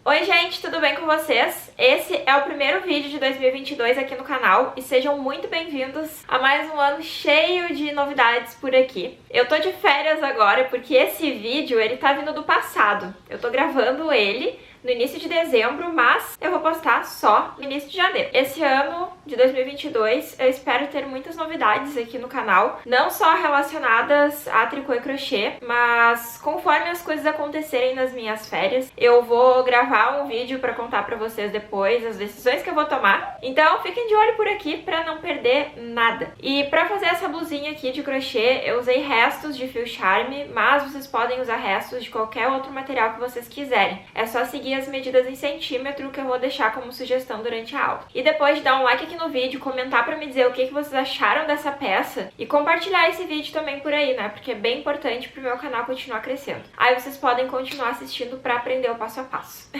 Oi gente, tudo bem com vocês? Esse é o primeiro vídeo de 2022 aqui no canal e sejam muito bem-vindos a mais um ano cheio de novidades por aqui. Eu tô de férias agora porque esse vídeo ele tá vindo do passado. Eu tô gravando ele no início de dezembro, mas eu vou postar só no início de janeiro. Esse ano de 2022 eu espero ter muitas novidades aqui no canal, não só relacionadas a tricô e crochê, mas conforme as coisas acontecerem nas minhas férias, eu vou gravar um vídeo para contar para vocês depois as decisões que eu vou tomar. Então fiquem de olho por aqui para não perder nada. E para fazer essa blusinha aqui de crochê, eu usei restos de fio charme, mas vocês podem usar restos de qualquer outro material que vocês quiserem. É só seguir as medidas em centímetro que eu vou deixar como sugestão durante a aula. E depois de dar um like aqui no vídeo, comentar para me dizer o que vocês acharam dessa peça e compartilhar esse vídeo também por aí, né? Porque é bem importante pro meu canal continuar crescendo. Aí vocês podem continuar assistindo para aprender o passo a passo.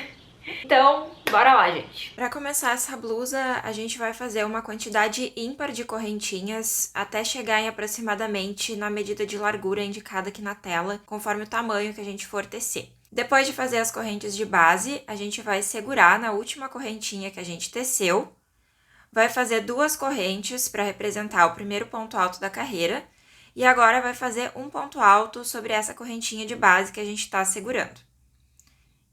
Então, bora lá, gente! Para começar essa blusa, a gente vai fazer uma quantidade ímpar de correntinhas até chegar em aproximadamente na medida de largura indicada aqui na tela, conforme o tamanho que a gente for tecer. Depois de fazer as correntes de base, a gente vai segurar na última correntinha que a gente teceu, vai fazer duas correntes para representar o primeiro ponto alto da carreira, e agora vai fazer um ponto alto sobre essa correntinha de base que a gente está segurando.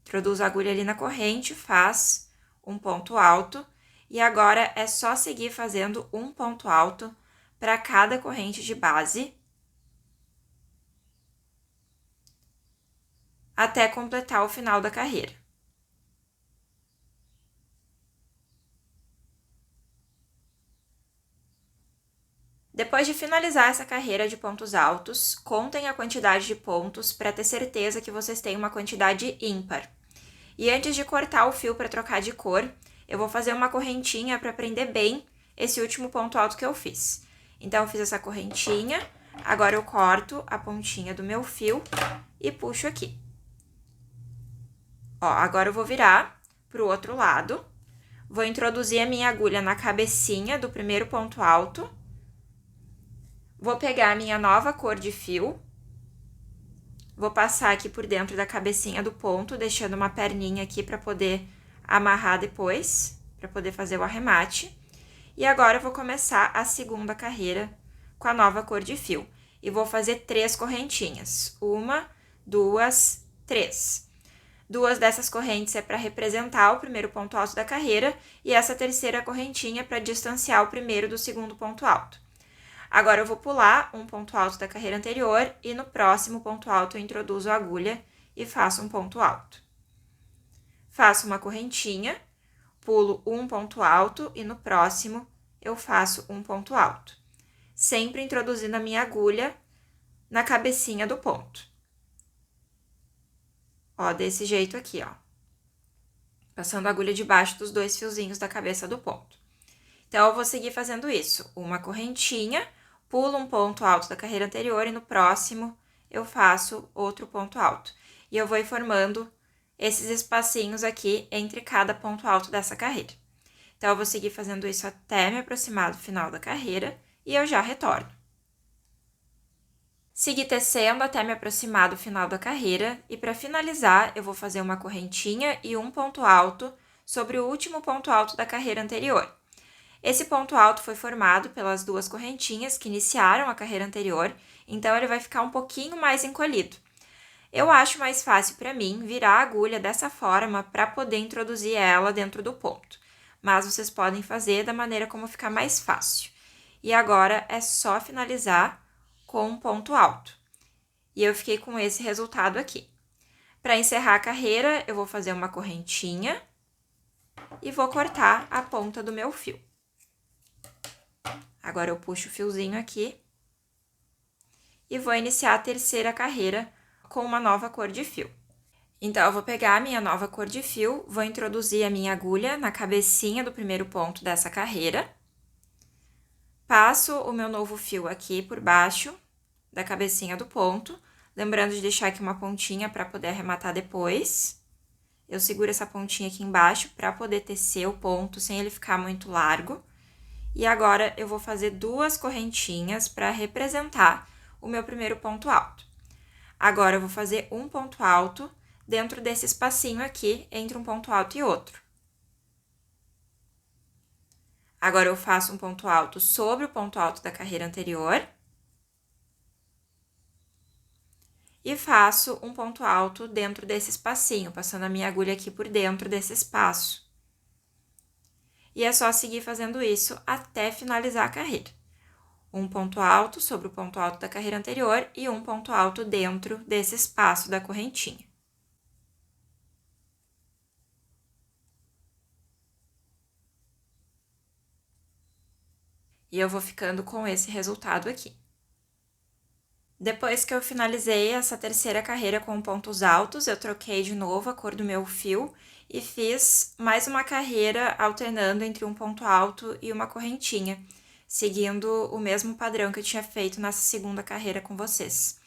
Introduz a agulha ali na corrente, faz um ponto alto, e agora é só seguir fazendo um ponto alto para cada corrente de base, até completar o final da carreira. Depois de finalizar essa carreira de pontos altos, contem a quantidade de pontos para ter certeza que vocês têm uma quantidade ímpar. E antes de cortar o fio para trocar de cor, eu vou fazer uma correntinha para prender bem esse último ponto alto que eu fiz. Então, eu fiz essa correntinha, agora eu corto a pontinha do meu fio e puxo aqui. Ó, agora eu vou virar para o outro lado, vou introduzir a minha agulha na cabecinha do primeiro ponto alto, vou pegar a minha nova cor de fio, vou passar aqui por dentro da cabecinha do ponto, deixando uma perninha aqui para poder amarrar depois, para poder fazer o arremate. E agora eu vou começar a segunda carreira com a nova cor de fio. E vou fazer 3 correntinhas. 1, 2, 3. 2 dessas correntes é para representar o primeiro ponto alto da carreira e essa terceira correntinha para distanciar o primeiro do segundo ponto alto. Agora eu vou pular um ponto alto da carreira anterior e no próximo ponto alto eu introduzo a agulha e faço um ponto alto. Faço uma correntinha, pulo um ponto alto e no próximo eu faço um ponto alto. Sempre introduzindo a minha agulha na cabecinha do ponto. Ó, desse jeito aqui, ó. Passando a agulha debaixo dos 2 fiozinhos da cabeça do ponto. Então, eu vou seguir fazendo isso. Uma correntinha, pulo um ponto alto da carreira anterior e no próximo eu faço outro ponto alto. E eu vou ir formando esses espacinhos aqui entre cada ponto alto dessa carreira. Então, eu vou seguir fazendo isso até me aproximar do final da carreira e eu já retorno. Seguir tecendo até me aproximar do final da carreira e para finalizar eu vou fazer uma correntinha e um ponto alto sobre o último ponto alto da carreira anterior. Esse ponto alto foi formado pelas 2 correntinhas que iniciaram a carreira anterior, então ele vai ficar um pouquinho mais encolhido. Eu acho mais fácil para mim virar a agulha dessa forma para poder introduzir ela dentro do ponto, mas vocês podem fazer da maneira como ficar mais fácil. E agora é só finalizar com um ponto alto. E eu fiquei com esse resultado aqui. Para encerrar a carreira, eu vou fazer uma correntinha e vou cortar a ponta do meu fio. Agora eu puxo o fiozinho aqui e vou iniciar a terceira carreira com uma nova cor de fio. Então, eu vou pegar a minha nova cor de fio, vou introduzir a minha agulha na cabecinha do primeiro ponto dessa carreira. Passo o meu novo fio aqui por baixo da cabecinha do ponto, lembrando de deixar aqui uma pontinha para poder arrematar depois. Eu seguro essa pontinha aqui embaixo para poder tecer o ponto sem ele ficar muito largo. E agora eu vou fazer 2 correntinhas para representar o meu primeiro ponto alto. Agora eu vou fazer um ponto alto dentro desse espacinho aqui entre um ponto alto e outro. Agora eu faço um ponto alto sobre o ponto alto da carreira anterior. E faço um ponto alto dentro desse espacinho, passando a minha agulha aqui por dentro desse espaço. E é só seguir fazendo isso até finalizar a carreira. Um ponto alto sobre o ponto alto da carreira anterior e um ponto alto dentro desse espaço da correntinha. E eu vou ficando com esse resultado aqui. Depois que eu finalizei essa terceira carreira com pontos altos, eu troquei de novo a cor do meu fio e fiz mais uma carreira alternando entre um ponto alto e uma correntinha, seguindo o mesmo padrão que eu tinha feito nessa segunda carreira com vocês.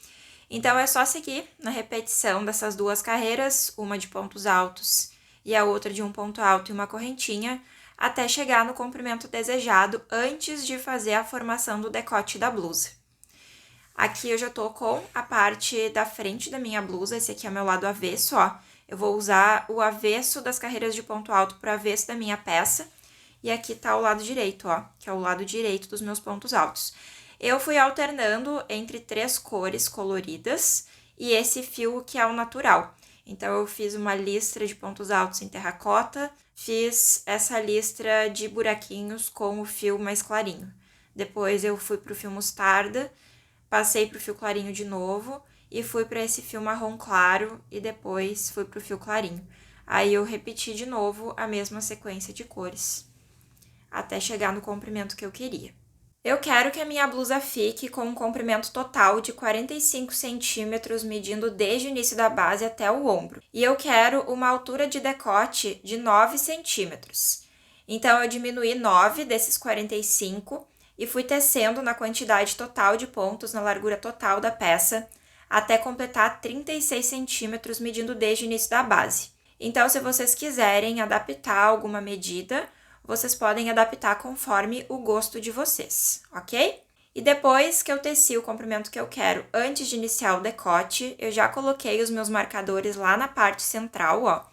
Então, é só seguir na repetição dessas duas carreiras, uma de pontos altos e a outra de um ponto alto e uma correntinha, até chegar no comprimento desejado antes de fazer a formação do decote da blusa. Aqui eu já tô com a parte da frente da minha blusa, esse aqui é o meu lado avesso, ó. Eu vou usar o avesso das carreiras de ponto alto para o avesso da minha peça. E aqui tá o lado direito, ó, que é o lado direito dos meus pontos altos. Eu fui alternando entre 3 cores coloridas e esse fio que é o natural. Então, eu fiz uma listra de pontos altos em terracota, fiz essa listra de buraquinhos com o fio mais clarinho. Depois, eu fui pro fio mostarda, passei pro fio clarinho de novo e fui para esse fio marrom claro e depois fui pro fio clarinho. Aí eu repeti de novo a mesma sequência de cores, até chegar no comprimento que eu queria. Eu quero que a minha blusa fique com um comprimento total de 45 centímetros, medindo desde o início da base até o ombro. E eu quero uma altura de decote de 9 centímetros. Então, eu diminuí 9 desses 45 e fui tecendo na quantidade total de pontos na largura total da peça, até completar 36 centímetros, medindo desde o início da base. Então, se vocês quiserem adaptar alguma medida, vocês podem adaptar conforme o gosto de vocês, ok? E depois que eu teci o comprimento que eu quero, antes de iniciar o decote, eu já coloquei os meus marcadores lá na parte central, ó,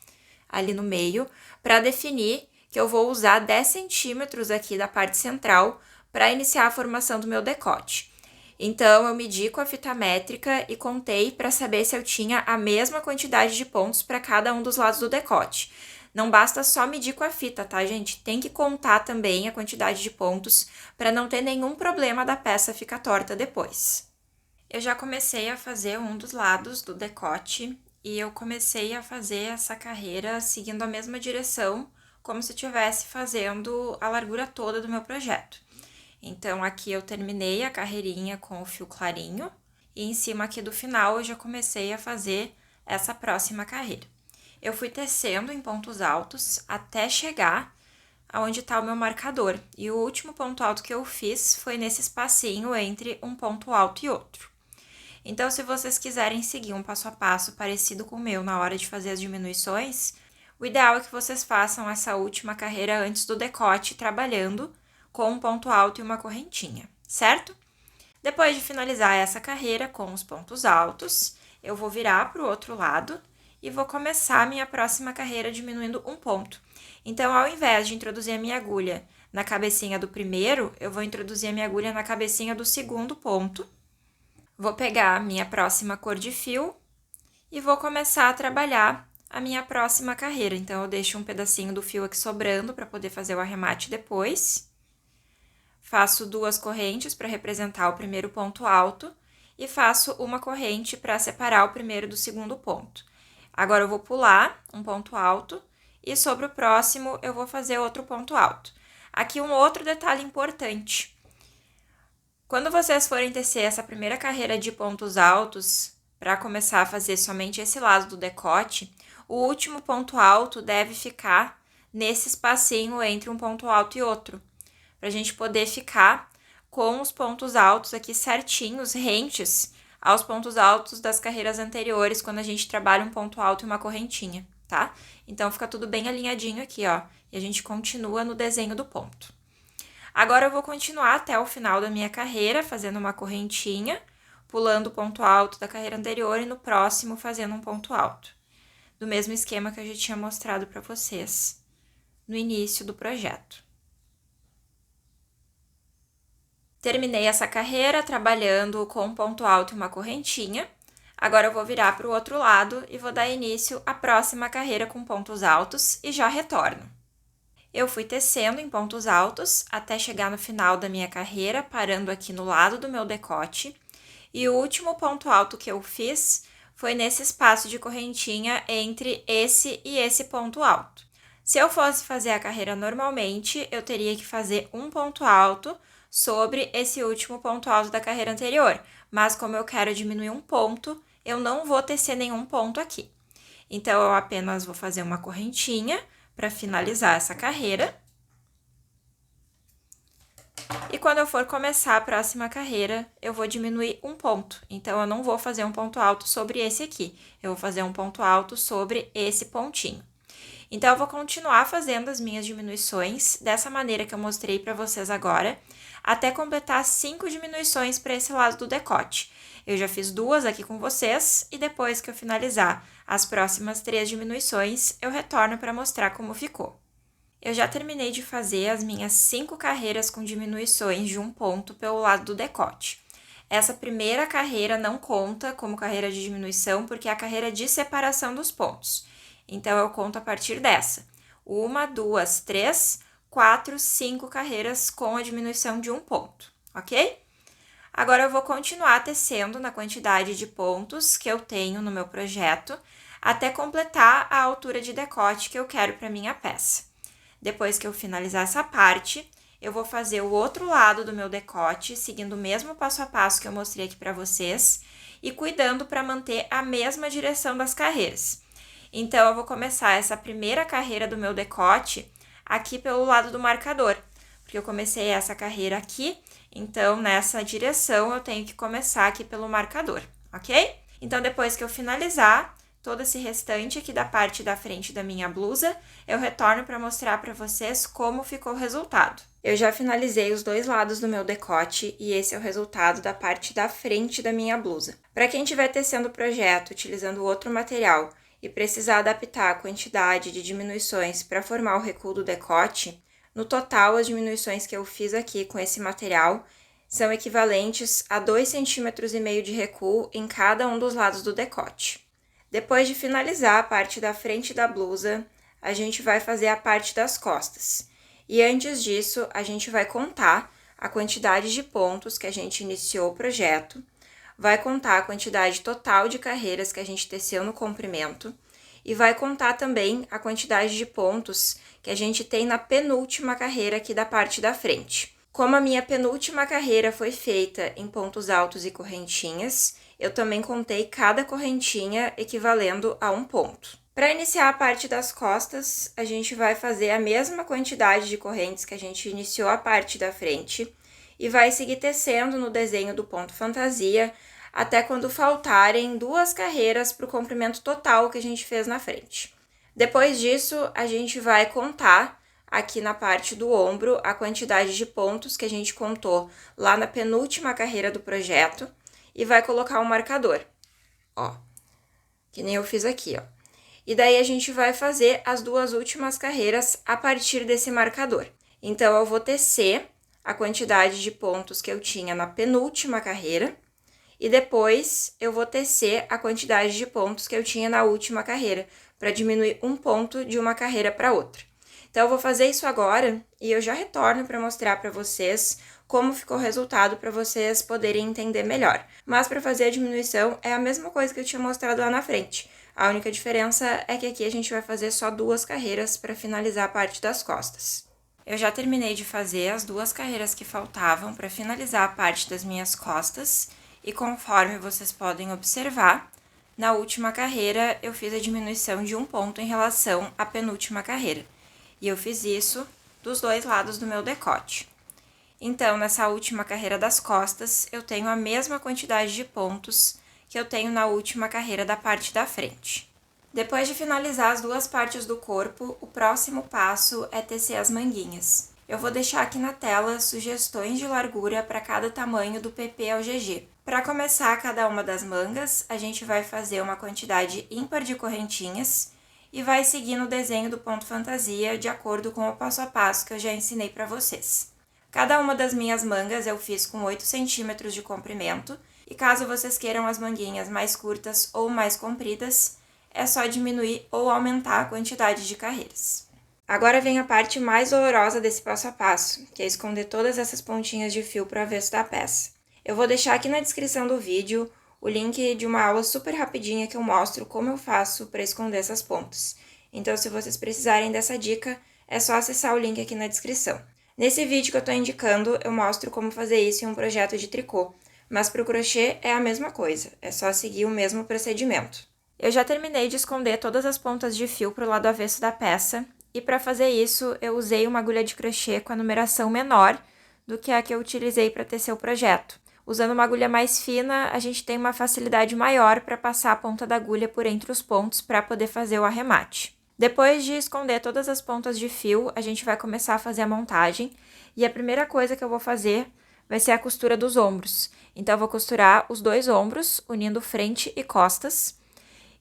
ali no meio, para definir que eu vou usar 10 centímetros aqui da parte central para iniciar a formação do meu decote. Então, eu medi com a fita métrica e contei para saber se eu tinha a mesma quantidade de pontos para cada um dos lados do decote. Não basta só medir com a fita, tá, gente? Tem que contar também a quantidade de pontos para não ter nenhum problema da peça ficar torta depois. Eu já comecei a fazer um dos lados do decote e eu comecei a fazer essa carreira seguindo a mesma direção, como se eu estivesse fazendo a largura toda do meu projeto. Então, aqui eu terminei a carreirinha com o fio clarinho e em cima aqui do final eu já comecei a fazer essa próxima carreira. Eu fui tecendo em pontos altos até chegar aonde está o meu marcador. E o último ponto alto que eu fiz foi nesse espacinho entre um ponto alto e outro. Então, se vocês quiserem seguir um passo a passo parecido com o meu na hora de fazer as diminuições, o ideal é que vocês façam essa última carreira antes do decote, trabalhando com um ponto alto e uma correntinha, certo? Depois de finalizar essa carreira com os pontos altos, eu vou virar para o outro lado e vou começar a minha próxima carreira diminuindo um ponto. Então, ao invés de introduzir a minha agulha na cabecinha do primeiro, eu vou introduzir a minha agulha na cabecinha do segundo ponto. Vou pegar a minha próxima cor de fio e vou começar a trabalhar a minha próxima carreira. Então, eu deixo um pedacinho do fio aqui sobrando para poder fazer o arremate depois. Faço 2 correntes para representar o primeiro ponto alto e faço uma corrente para separar o primeiro do segundo ponto. Agora, eu vou pular um ponto alto e sobre o próximo eu vou fazer outro ponto alto. Aqui um outro detalhe importante. Quando vocês forem tecer essa primeira carreira de pontos altos, para começar a fazer somente esse lado do decote, o último ponto alto deve ficar nesse espacinho entre um ponto alto e outro, para a gente poder ficar com os pontos altos aqui certinhos, rentes aos pontos altos das carreiras anteriores, quando a gente trabalha um ponto alto e uma correntinha, tá? Então, fica tudo bem alinhadinho aqui, ó, e a gente continua no desenho do ponto. Agora, eu vou continuar até o final da minha carreira, fazendo uma correntinha, pulando o ponto alto da carreira anterior e no próximo fazendo um ponto alto. do mesmo esquema que eu já tinha mostrado para vocês no início do projeto. Terminei essa carreira trabalhando com um ponto alto e uma correntinha. Agora eu vou virar para o outro lado e vou dar início à próxima carreira com pontos altos e já retorno. Eu fui tecendo em pontos altos até chegar no final da minha carreira, parando aqui no lado do meu decote. E o último ponto alto que eu fiz foi nesse espaço de correntinha entre esse e esse ponto alto. Se eu fosse fazer a carreira normalmente, eu teria que fazer um ponto alto sobre esse último ponto alto da carreira anterior. Mas como eu quero diminuir um ponto, eu não vou tecer nenhum ponto aqui. Então, eu apenas vou fazer uma correntinha para finalizar essa carreira. E quando eu for começar a próxima carreira, eu vou diminuir um ponto. Então, eu não vou fazer um ponto alto sobre esse aqui. Eu vou fazer um ponto alto sobre esse pontinho. Então, eu vou continuar fazendo as minhas diminuições dessa maneira que eu mostrei para vocês agora, até completar 5 diminuições para esse lado do decote. Eu já fiz 2 aqui com vocês e depois que eu finalizar as próximas 3 diminuições, eu retorno para mostrar como ficou. Eu já terminei de fazer as minhas 5 carreiras com diminuições de um ponto pelo lado do decote. Essa primeira carreira não conta como carreira de diminuição porque é a carreira de separação dos pontos. Então, eu conto a partir dessa. 1, 2, 3, 4, 5 carreiras com a diminuição de um ponto, ok? Agora, eu vou continuar tecendo na quantidade de pontos que eu tenho no meu projeto, até completar a altura de decote que eu quero para minha peça. Depois que eu finalizar essa parte, eu vou fazer o outro lado do meu decote, seguindo o mesmo passo a passo que eu mostrei aqui para vocês, e cuidando para manter a mesma direção das carreiras. Então, eu vou começar essa primeira carreira do meu decote aqui pelo lado do marcador, porque eu comecei essa carreira aqui, então, nessa direção, eu tenho que começar aqui pelo marcador, ok? Então, depois que eu finalizar todo esse restante aqui da parte da frente da minha blusa, eu retorno para mostrar para vocês como ficou o resultado. Eu já finalizei os 2 lados do meu decote e esse é o resultado da parte da frente da minha blusa. Para quem estiver tecendo o projeto utilizando outro material e precisar adaptar a quantidade de diminuições para formar o recuo do decote, no total, as diminuições que eu fiz aqui com esse material são equivalentes a 2,5 cm de recuo em cada um dos lados do decote. Depois de finalizar a parte da frente da blusa, a gente vai fazer a parte das costas. E antes disso, a gente vai contar a quantidade de pontos que a gente iniciou o projeto, vai contar a quantidade total de carreiras que a gente teceu no comprimento, e vai contar também a quantidade de pontos que a gente tem na penúltima carreira aqui da parte da frente. Como a minha penúltima carreira foi feita em pontos altos e correntinhas, eu também contei cada correntinha equivalendo a um ponto. Para iniciar a parte das costas, a gente vai fazer a mesma quantidade de correntes que a gente iniciou a parte da frente e vai seguir tecendo no desenho do ponto fantasia até quando faltarem 2 carreiras para o comprimento total que a gente fez na frente. Depois disso, a gente vai contar aqui na parte do ombro a quantidade de pontos que a gente contou lá na penúltima carreira do projeto e vai colocar um marcador, ó, que nem eu fiz aqui, ó. E daí a gente vai fazer as 2 últimas carreiras a partir desse marcador. Então, eu vou tecer a quantidade de pontos que eu tinha na penúltima carreira, e depois eu vou tecer a quantidade de pontos que eu tinha na última carreira, para diminuir um ponto de uma carreira para outra. Então, eu vou fazer isso agora e eu já retorno para mostrar para vocês como ficou o resultado para vocês poderem entender melhor. Mas para fazer a diminuição é a mesma coisa que eu tinha mostrado lá na frente. A única diferença é que aqui a gente vai fazer só 2 carreiras para finalizar a parte das costas. Eu já terminei de fazer as 2 carreiras que faltavam para finalizar a parte das minhas costas. E conforme vocês podem observar, na última carreira eu fiz a diminuição de um ponto em relação à penúltima carreira. E eu fiz isso dos 2 lados do meu decote. Então, nessa última carreira das costas, eu tenho a mesma quantidade de pontos que eu tenho na última carreira da parte da frente. Depois de finalizar as 2 partes do corpo, o próximo passo é tecer as manguinhas. Eu vou deixar aqui na tela sugestões de largura para cada tamanho do PP ao GG. Para começar cada uma das mangas, a gente vai fazer uma quantidade ímpar de correntinhas e vai seguir no desenho do ponto fantasia de acordo com o passo a passo que eu já ensinei para vocês. Cada uma das minhas mangas eu fiz com 8 centímetros de comprimento, e caso vocês queiram as manguinhas mais curtas ou mais compridas, é só diminuir ou aumentar a quantidade de carreiras. Agora vem a parte mais dolorosa desse passo a passo, que é esconder todas essas pontinhas de fio para o avesso da peça. Eu vou deixar aqui na descrição do vídeo o link de uma aula super rapidinha que eu mostro como eu faço para esconder essas pontas. Então, se vocês precisarem dessa dica, é só acessar o link aqui na descrição. Nesse vídeo que eu estou indicando, eu mostro como fazer isso em um projeto de tricô, mas para o crochê é a mesma coisa, é só seguir o mesmo procedimento. Eu já terminei de esconder todas as pontas de fio para o lado avesso da peça, e para fazer isso eu usei uma agulha de crochê com a numeração menor do que a que eu utilizei para tecer o projeto. Usando uma agulha mais fina, a gente tem uma facilidade maior para passar a ponta da agulha por entre os pontos para poder fazer o arremate. Depois de esconder todas as pontas de fio, a gente vai começar a fazer a montagem, e a primeira coisa que eu vou fazer vai ser a costura dos ombros. Então, eu vou costurar os dois ombros, unindo frente e costas,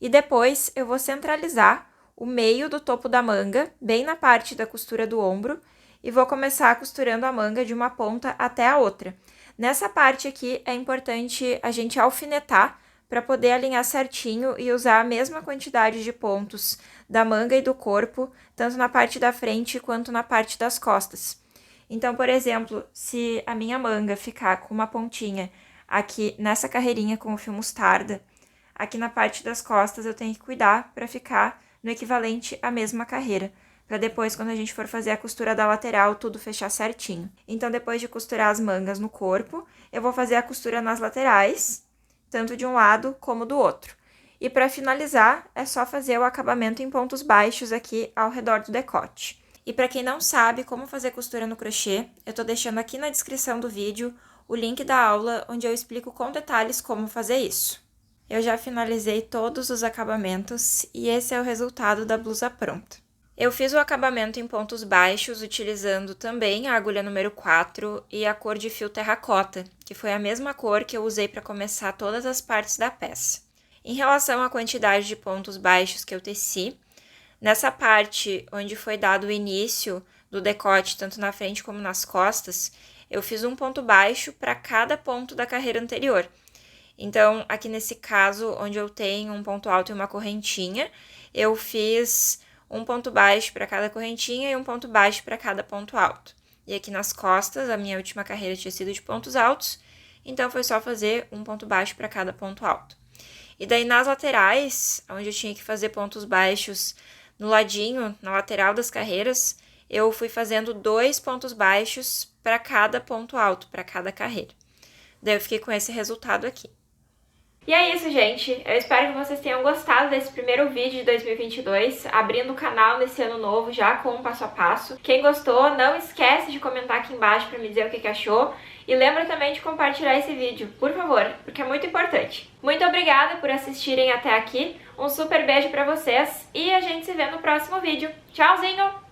e depois eu vou centralizar o meio do topo da manga, bem na parte da costura do ombro, e vou começar costurando a manga de uma ponta até a outra. Nessa parte aqui é importante a gente alfinetar para poder alinhar certinho e usar a mesma quantidade de pontos da manga e do corpo, tanto na parte da frente quanto na parte das costas. Então, por exemplo, se a minha manga ficar com uma pontinha aqui nessa carreirinha com o fio mostarda, aqui na parte das costas eu tenho que cuidar para ficar no equivalente à mesma carreira, para depois, quando a gente for fazer a costura da lateral, tudo fechar certinho. Então, depois de costurar as mangas no corpo, eu vou fazer a costura nas laterais, tanto de um lado como do outro. E para finalizar, é só fazer o acabamento em pontos baixos aqui ao redor do decote. E para quem não sabe como fazer costura no crochê, eu tô deixando aqui na descrição do vídeo o link da aula onde eu explico com detalhes como fazer isso. Eu já finalizei todos os acabamentos e esse é o resultado da blusa pronta. Eu fiz o acabamento em pontos baixos utilizando também a agulha número 4 e a cor de fio terracota, que foi a mesma cor que eu usei para começar todas as partes da peça. Em relação à quantidade de pontos baixos que eu teci, nessa parte onde foi dado o início do decote, tanto na frente como nas costas, eu fiz um ponto baixo para cada ponto da carreira anterior. Então, aqui nesse caso, onde eu tenho um ponto alto e uma correntinha, eu fiz um ponto baixo para cada correntinha e um ponto baixo para cada ponto alto. E aqui nas costas, a minha última carreira tinha sido de pontos altos, então foi só fazer um ponto baixo para cada ponto alto. E daí nas laterais, onde eu tinha que fazer pontos baixos no ladinho, na lateral das carreiras, eu fui fazendo 2 pontos baixos para cada ponto alto, para cada carreira. Daí eu fiquei com esse resultado aqui. E é isso, gente. Eu espero que vocês tenham gostado desse primeiro vídeo de 2022, abrindo o canal nesse ano novo já com um passo a passo. Quem gostou, não esquece de comentar aqui embaixo para me dizer o que achou. E lembra também de compartilhar esse vídeo, por favor, porque é muito importante. Muito obrigada por assistirem até aqui. Um super beijo para vocês e a gente se vê no próximo vídeo. Tchauzinho!